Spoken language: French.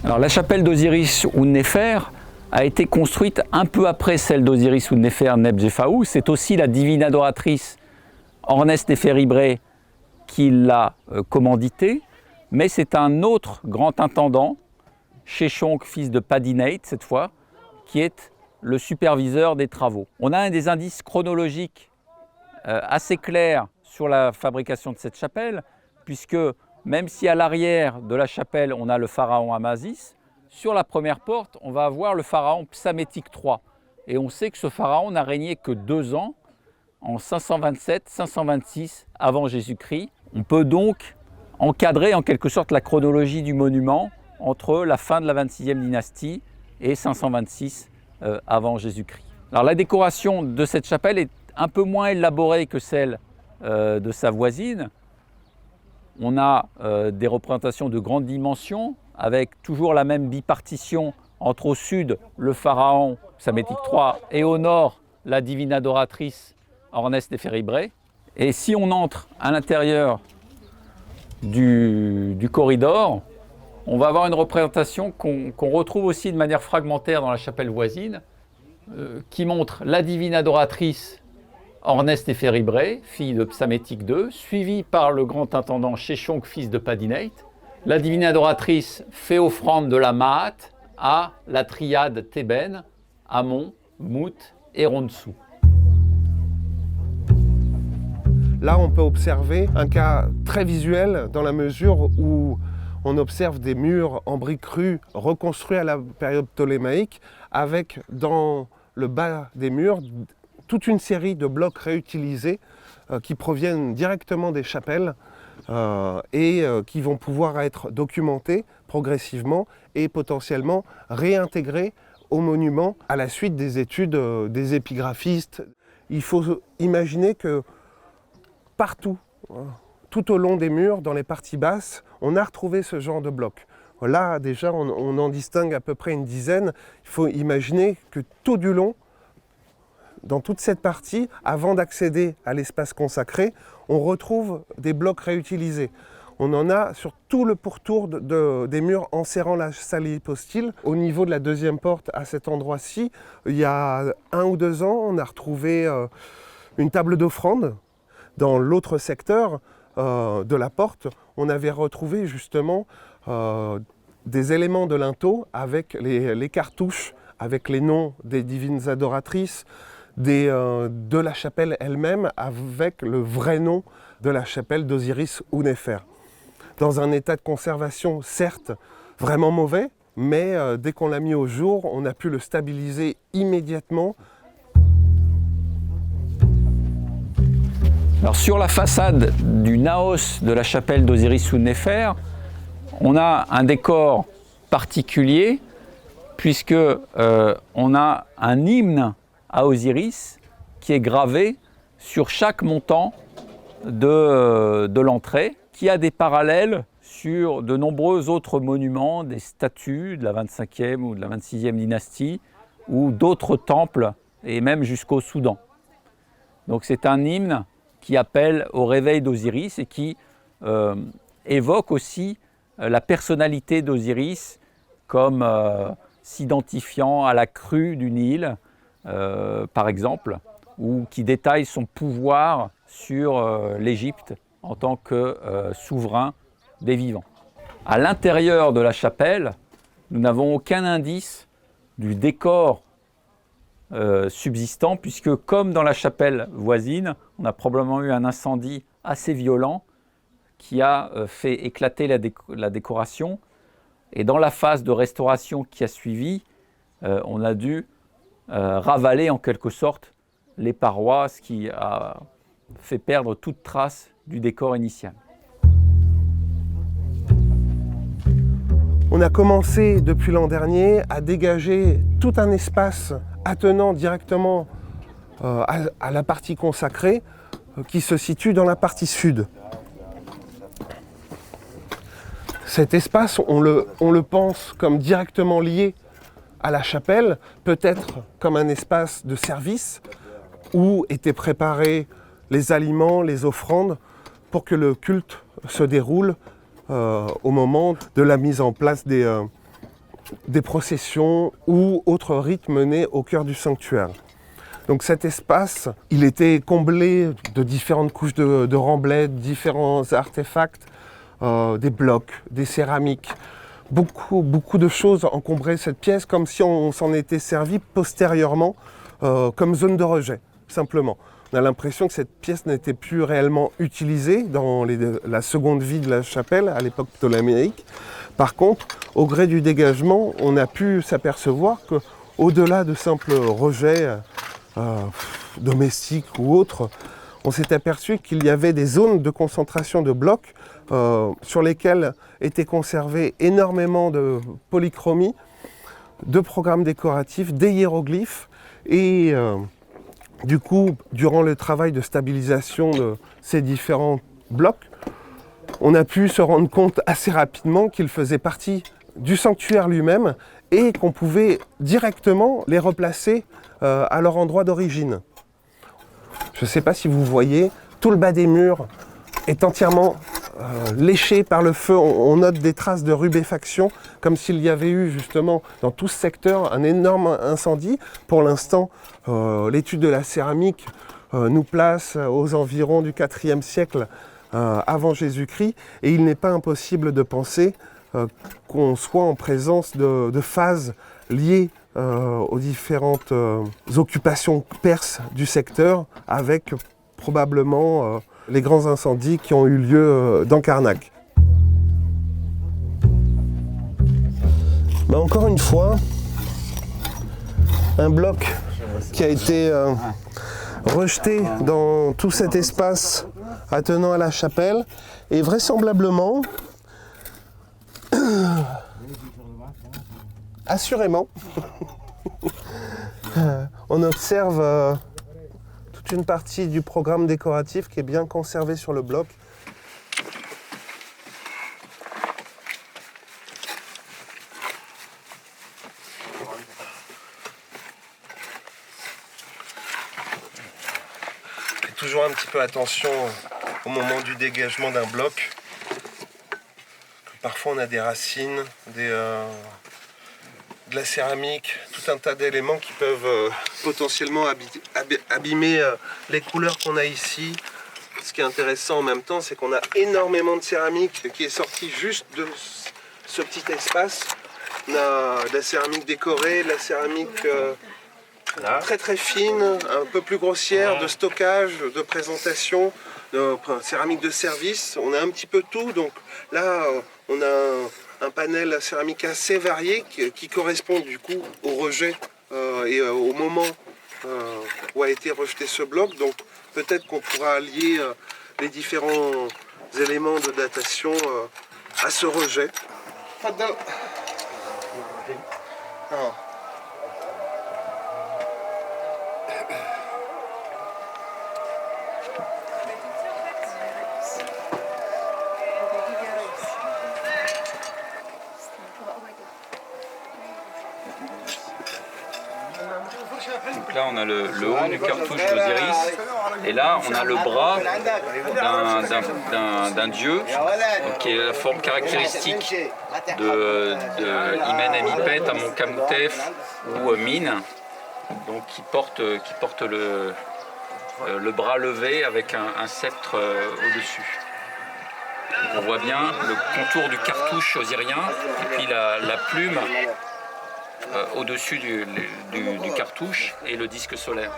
Alors la chapelle d'Osiris ou Néfer a été construite un peu après celle d'Osiris ou Néfer Nebjefaou. C'est aussi la divine adoratrice Ornès Néfer-Ibré qui l'a commanditée, mais c'est un autre grand intendant, Sheshonq, fils de Padinate cette fois, qui est le superviseur des travaux. On a un des indices chronologiques assez clairs sur la fabrication de cette chapelle, puisque même si à l'arrière de la chapelle on a le pharaon Amasis, sur la première porte on va avoir le pharaon Psamétique III. Et on sait que ce pharaon n'a régné que 2 ans, en 527-526 avant Jésus-Christ. On peut donc encadrer en quelque sorte la chronologie du monument entre la fin de la 26e dynastie et 526 avant Jésus-Christ. Alors la décoration de cette chapelle est un peu moins élaborée que celle de sa voisine. On a des représentations de grandes dimensions avec toujours la même bipartition entre au sud le pharaon Psamétique III et au nord la divine adoratrice Ornès Néfer-Ibré. Et si on entre à l'intérieur du corridor, on va avoir une représentation qu'on retrouve aussi de manière fragmentaire dans la chapelle voisine, qui montre la divine adoratrice Ornès Néfer-Ibré, fille de Psamétique II, suivie par le grand intendant Sheshonq, fils de Padinate. La divine adoratrice fait offrande de la Maat à la triade thébaine, Amon, Mout et Ronsou. Là, on peut observer un cas très visuel dans la mesure où on observe des murs en briques crues reconstruits à la période ptolémaïque avec dans le bas des murs toute une série de blocs réutilisés qui proviennent directement des chapelles et qui vont pouvoir être documentés progressivement et potentiellement réintégrés au monument à la suite des études des épigraphistes. Il faut imaginer que partout, tout au long des murs, dans les parties basses, on a retrouvé ce genre de blocs. Là, déjà, on en distingue à peu près une dizaine. Il faut imaginer que tout du long, dans toute cette partie, avant d'accéder à l'espace consacré, on retrouve des blocs réutilisés. On en a sur tout le pourtour des murs enserrant la salle hypostyle. Au niveau de la deuxième porte, à cet endroit-ci, il y a 1 ou 2 ans, on a retrouvé une table d'offrande. Dans l'autre secteur de la porte, on avait retrouvé justement des éléments de linteau avec les cartouches, avec les noms des divines adoratrices, de la chapelle elle-même, avec le vrai nom de la chapelle d'Osiris ou Néfer. Dans un état de conservation, certes, vraiment mauvais, mais dès qu'on l'a mis au jour, on a pu le stabiliser immédiatement. Alors sur la façade du naos de la chapelle d'Osiris ou Néfer, on a un décor particulier puisque on a un hymne à Osiris qui est gravé sur chaque montant de l'entrée, qui a des parallèles sur de nombreux autres monuments, des statues de la 25e ou de la 26e dynastie ou d'autres temples et même jusqu'au Soudan. Donc c'est un hymne qui appelle au réveil d'Osiris et qui évoque aussi la personnalité d'Osiris comme s'identifiant à la crue du Nil, par exemple, ou qui détaille son pouvoir sur l'Égypte en tant que souverain des vivants. À l'intérieur de la chapelle, nous n'avons aucun indice du décor subsistant, puisque comme dans la chapelle voisine, on a probablement eu un incendie assez violent qui a fait éclater la décoration. Et dans la phase de restauration qui a suivi, on a dû ravaler en quelque sorte les parois, ce qui a fait perdre toute trace du décor initial. On a commencé depuis l'an dernier à dégager tout un espace attenant directement à la partie consacrée qui se situe dans la partie sud. Cet espace, on le pense comme directement lié à la chapelle, peut-être comme un espace de service où étaient préparés les aliments, les offrandes, pour que le culte se déroule au moment de la mise en place des des processions ou autres rites menés au cœur du sanctuaire. Donc cet espace, il était comblé de différentes couches de remblais, différents artefacts, des blocs, des céramiques. Beaucoup de choses encombraient cette pièce comme si on s'en était servi postérieurement comme zone de rejet, simplement. On a l'impression que cette pièce n'était plus réellement utilisée dans la seconde vie de la chapelle à l'époque ptoléméique. Par contre, au gré du dégagement, on a pu s'apercevoir qu'au-delà de simples rejets domestiques ou autres, on s'est aperçu qu'il y avait des zones de concentration de blocs sur lesquelles étaient conservés énormément de polychromie, de programmes décoratifs, des hiéroglyphes et du coup, durant le travail de stabilisation de ces différents blocs, on a pu se rendre compte assez rapidement qu'ils faisaient partie du sanctuaire lui-même et qu'on pouvait directement les replacer à leur endroit d'origine. Je ne sais pas si vous voyez, tout le bas des murs est entièrement léché par le feu. On note des traces de rubéfaction, comme s'il y avait eu justement dans tout ce secteur un énorme incendie. Pour l'instant, l'étude de la céramique nous place aux environs du IVe siècle avant Jésus-Christ, et il n'est pas impossible de penser qu'on soit en présence de phases liées aux différentes occupations perses du secteur, avec probablement les grands incendies qui ont eu lieu dans Karnak. Encore une fois, un bloc qui a été rejeté dans tout cet espace attenant à la chapelle, et vraisemblablement, assurément, on observe toute une partie du programme décoratif qui est bien conservé sur le bloc. Faites toujours un petit peu attention au moment du dégagement d'un bloc. Parfois on a des racines, de la céramique, tout un tas d'éléments qui peuvent potentiellement abîmer les couleurs qu'on a ici. Ce qui est intéressant en même temps, c'est qu'on a énormément de céramique qui est sortie juste de ce petit espace. On a de la céramique décorée, de la céramique très très fine, un peu plus grossière, de stockage, de présentation, de céramique de service. On a un petit peu tout, donc là on a un panel céramique assez varié qui correspond du coup au rejet et au moment où a été rejeté ce bloc. Donc peut-être qu'on pourra lier les différents éléments de datation à ce rejet. Donc là on a le haut du cartouche d'Osiris, et là on a le bras d'un dieu, donc, qui est la forme caractéristique de Imen Amipet, Amonkhamtep ou Min, donc qui porte le bras levé avec un sceptre au-dessus. On voit bien le contour du cartouche osirien et puis la plume au-dessus du cartouche et le disque solaire.